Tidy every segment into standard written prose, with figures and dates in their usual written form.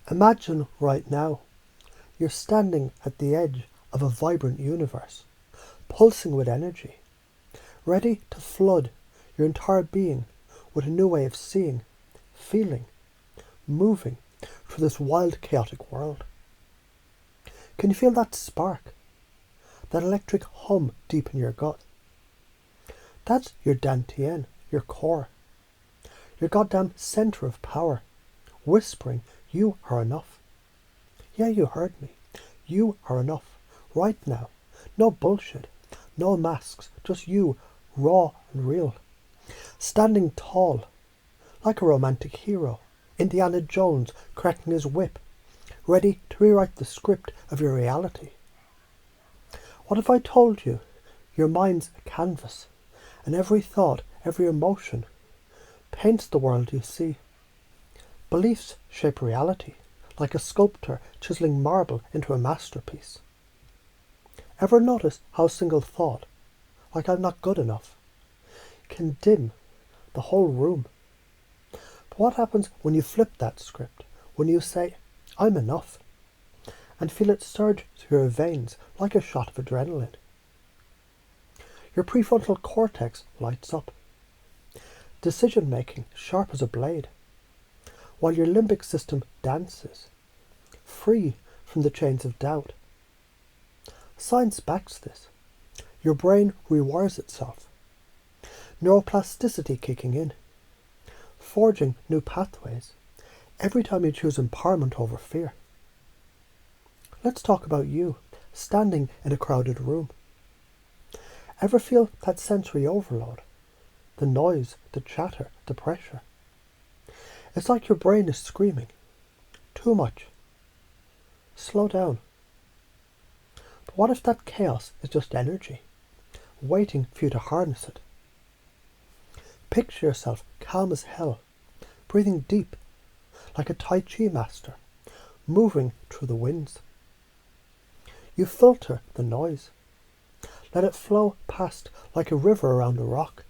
Imagine right now you're standing at the edge of a vibrant universe, pulsing with energy, ready to flood your entire being with a new way of seeing, feeling, moving through this wild, chaotic world. Can you feel that spark? That electric hum deep in your gut? That's your dantian, your core, your goddamn centre of power, whispering, you are enough. Yeah, you heard me. You are enough. Right now. No bullshit. No masks. Just you, raw and real. Standing tall, like a romantic hero. Indiana Jones cracking his whip, ready to rewrite the script of your reality. What if I told you your mind's a canvas, and every thought, every emotion paints the world you see? Beliefs shape reality, like a sculptor chiseling marble into a masterpiece. Ever notice how a single thought, like I'm not good enough, can dim the whole room? But what happens when you flip that script, when you say, I'm enough, and feel it surge through your veins like a shot of adrenaline? Your prefrontal cortex lights up, decision-making sharp as a blade, while your limbic system dances, free from the chains of doubt. Science backs this. Your brain rewires itself, neuroplasticity kicking in, forging new pathways every time you choose empowerment over fear. Let's talk about you, standing in a crowded room. Ever feel that sensory overload? The noise, the chatter, the pressure. It's like your brain is screaming. Too much. Slow down. But what if that chaos is just energy, waiting for you to harness it? Picture yourself calm as hell, breathing deep, like a Tai Chi master, moving through the winds. You filter the noise. Let it flow past like a river around a rock.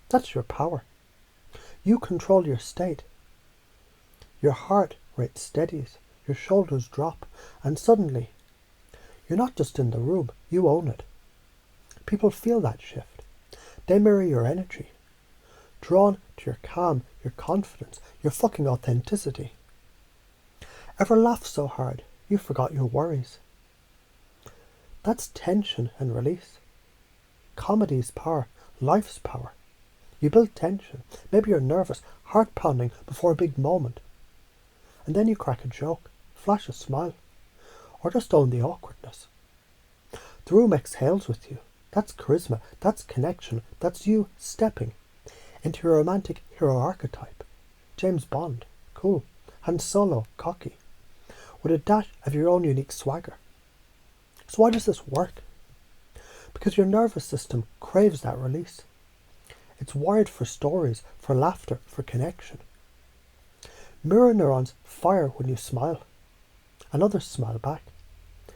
That's your power. You control your state. Your heart rate steadies, your shoulders drop, and suddenly, you're not just in the room, you own it. People feel that shift. They mirror your energy, drawn to your calm, your confidence, your fucking authenticity. Ever laugh so hard you forgot your worries? That's tension and release. Comedy's power, life's power. You build tension. Maybe you're nervous, heart pounding before a big moment. And then you crack a joke, flash a smile, or just own the awkwardness. The room exhales with you. That's charisma, that's connection, that's you stepping into your romantic hero archetype. James Bond, cool. Han Solo, cocky, with a dash of your own unique swagger. So why does this work? Because your nervous system craves that release. It's wired for stories, for laughter, for connection. Mirror neurons fire when you smile, and others smile back.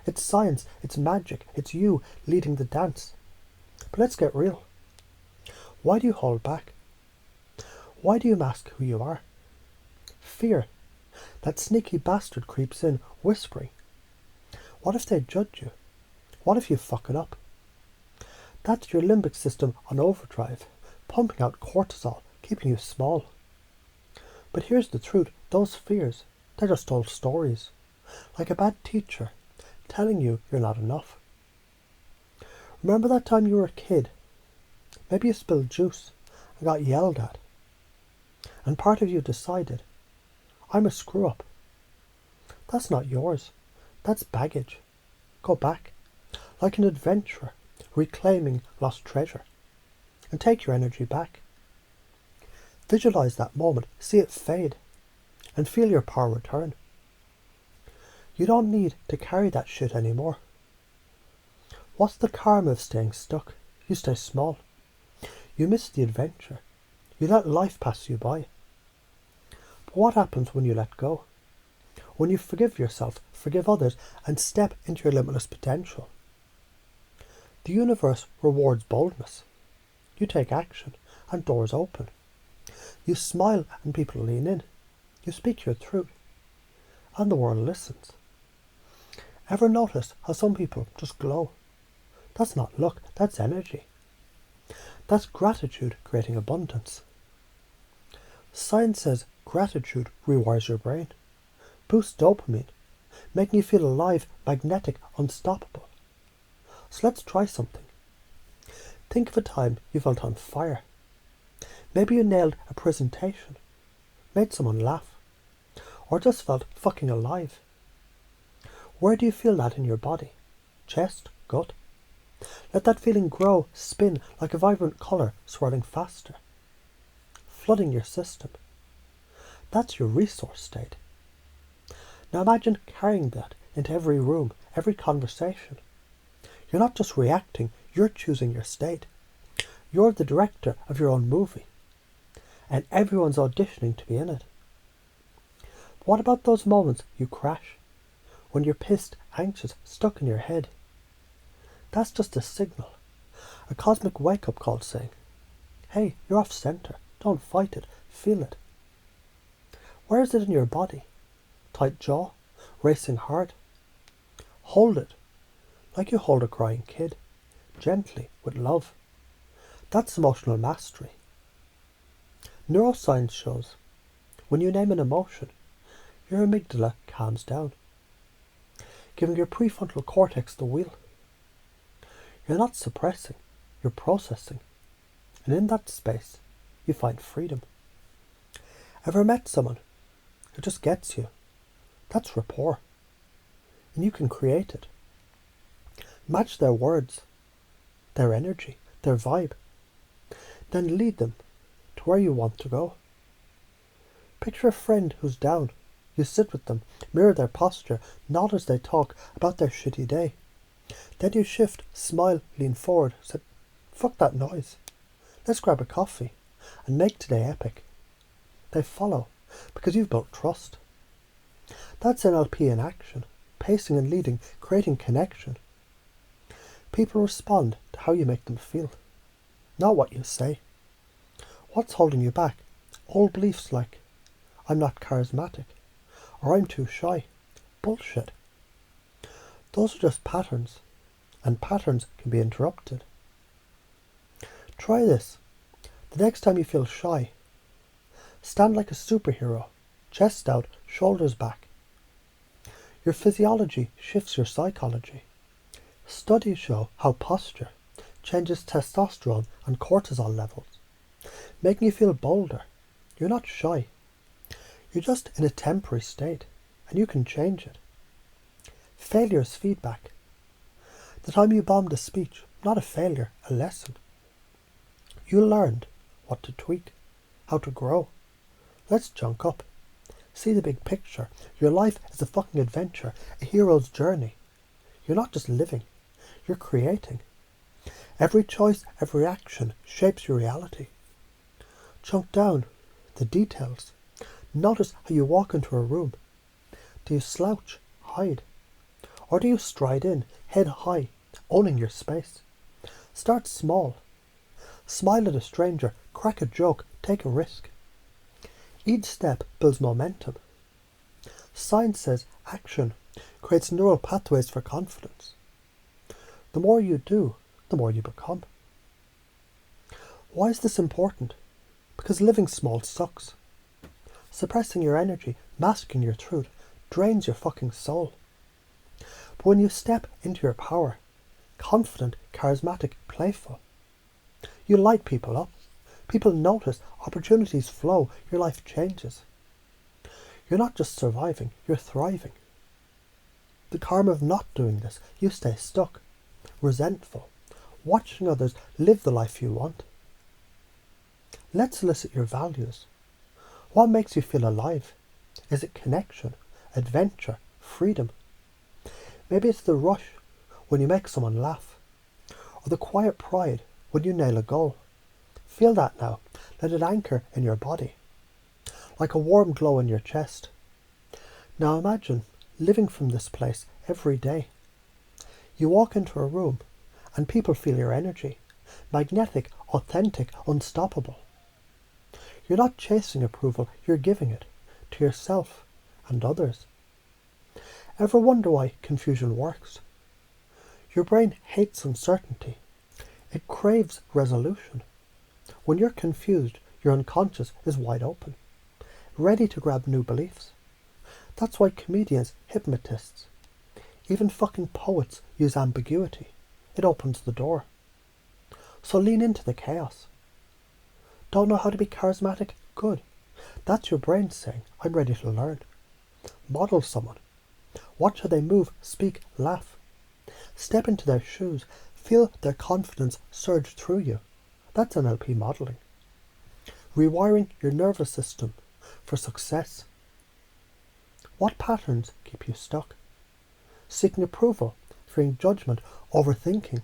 It's science, it's magic, it's you leading the dance. But let's get real. Why do you hold back? Why do you mask who you are? Fear. That sneaky bastard creeps in, whispering. What if they judge you? What if you fuck it up? That's your limbic system on overdrive, pumping out cortisol, keeping you small. But here's the truth, those fears, they're just old stories. Like a bad teacher, telling you you're not enough. Remember that time you were a kid? Maybe you spilled juice and got yelled at. And part of you decided, I'm a screw up. That's not yours. That's baggage. Go back, like an adventurer, reclaiming lost treasure. And take your energy back. Visualize that moment, see it fade, and feel your power return. You don't need to carry that shit anymore. What's the karma of staying stuck? You stay small. You miss the adventure. You let life pass you by. But what happens when you let go? When you forgive yourself, forgive others, and step into your limitless potential? The universe rewards boldness. You take action, and doors open. You smile and people lean in. You speak your truth. and the world listens. Ever notice how some people just glow? That's not luck, that's energy. That's gratitude creating abundance. Science says gratitude rewires your brain, boosts dopamine, making you feel alive, magnetic, unstoppable. So let's try something. Think of a time you felt on fire. Maybe you nailed a presentation, made someone laugh, or just felt fucking alive. Where do you feel that in your body? Chest? Gut? Let that feeling grow, spin like a vibrant colour swirling faster, flooding your system. That's your resource state. Now imagine carrying that into every room, every conversation. You're not just reacting, you're choosing your state. You're the director of your own movie, and everyone's auditioning to be in it. What about those moments you crash? When you're pissed, anxious, stuck in your head? That's just a signal, a cosmic wake-up call saying, hey, you're off centre, don't fight it, feel it. Where is it in your body? Tight jaw? Racing heart? Hold it, like you hold a crying kid, gently, with love. That's emotional mastery. Neuroscience shows when you name an emotion, your amygdala calms down, giving your prefrontal cortex the wheel. You're not suppressing, you're processing. And in that space, you find freedom. Ever met someone who just gets you? That's rapport. And you can create it. Match their words, their energy, their vibe. Then lead them to where you want to go. Picture a friend who's down. You sit with them, mirror their posture, nod as they talk about their shitty day. Then you shift, smile, lean forward, say, fuck that noise. Let's grab a coffee and make today epic. They follow because you've built trust. That's NLP in action, pacing and leading, creating connection. People respond to how you make them feel, not what you say. What's holding you back? Old beliefs like, I'm not charismatic, or I'm too shy. Bullshit. Those are just patterns, and patterns can be interrupted. Try this. The next time you feel shy, stand like a superhero, chest out, shoulders back. Your physiology shifts your psychology. Studies show how posture changes testosterone and cortisol levels, making you feel bolder. You're not shy. You're just in a temporary state, and you can change it. Failure is feedback. The time you bombed a speech, not a failure, a lesson. You learned what to tweak, how to grow. Let's junk up. See the big picture. Your life is a fucking adventure, a hero's journey. You're not just living, you're creating. Every choice, every action shapes your reality. Chunk down the details. Notice how you walk into a room. Do you slouch, hide? Or do you stride in, head high, owning your space? Start small. Smile at a stranger, crack a joke, take a risk. Each step builds momentum. Science says action creates neural pathways for confidence. The more you do, the more you become. Why is this important? Because living small sucks. Suppressing your energy, masking your truth, drains your fucking soul. But when you step into your power, confident, charismatic, playful, you light people up. People notice, opportunities flow, your life changes. You're not just surviving, you're thriving. The karma of not doing this, you stay stuck, resentful, watching others live the life you want. Let's elicit your values. What makes you feel alive? Is it connection, adventure, freedom? Maybe it's the rush when you make someone laugh, or the quiet pride when you nail a goal. Feel that now. Let it anchor in your body, like a warm glow in your chest. Now imagine living from this place every day. You walk into a room and people feel your energy. Magnetic, authentic, unstoppable. You're not chasing approval, you're giving it to yourself and others. Ever wonder why confusion works? Your brain hates uncertainty. It craves resolution. When you're confused, your unconscious is wide open, ready to grab new beliefs. That's why comedians, hypnotists, even fucking poets use ambiguity. It opens the door. So lean into the chaos. Don't know how to be charismatic? Good. That's your brain saying, I'm ready to learn. Model someone. Watch how they move, speak, laugh. Step into their shoes. Feel their confidence surge through you. That's NLP modeling. Rewiring your nervous system for success. What patterns keep you stuck? Seeking approval, fearing judgment, overthinking.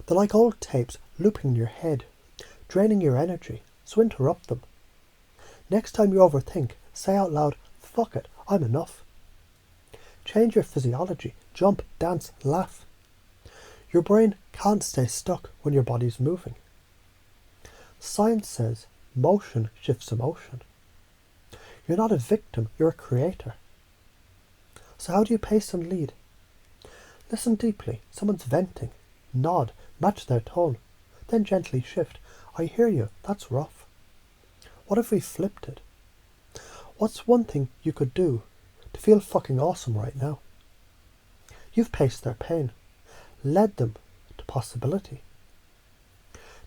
They're like old tapes looping in your head, draining your energy, so interrupt them. Next time you overthink, say out loud, fuck it, I'm enough. Change your physiology, jump, dance, laugh. Your brain can't stay stuck when your body's moving. Science says motion shifts emotion. You're not a victim, you're a creator. So how do you pace and lead? Listen deeply, someone's venting. Nod, match their tone. Then gently shift. I hear you, that's rough. What if we flipped it? What's one thing you could do to feel fucking awesome right now? You've paced their pain, led them to possibility.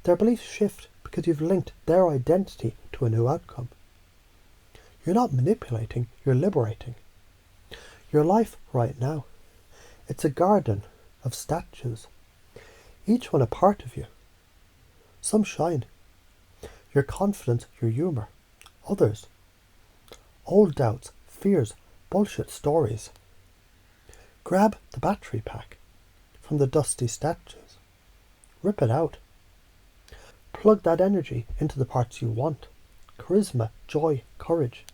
Their beliefs shift because you've linked their identity to a new outcome. You're not manipulating, you're liberating. Your life right now, it's a garden of statues, each one a part of you. Some shine. Your confidence, your humour. Others, old doubts, fears, bullshit stories. Grab the battery pack from the dusty statues. Rip it out. Plug that energy into the parts you want. Charisma, joy, courage.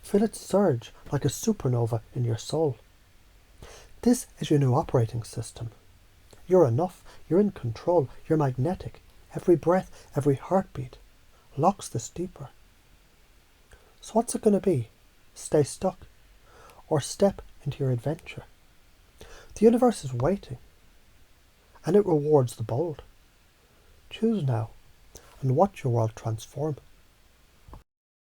Feel it surge like a supernova in your soul. This is your new operating system. You're enough. You're in control. You're magnetic. Every breath, every heartbeat locks this deeper. So what's it going to be? Stay stuck? Or step into your adventure? The universe is waiting, and it rewards the bold. Choose now and watch your world transform.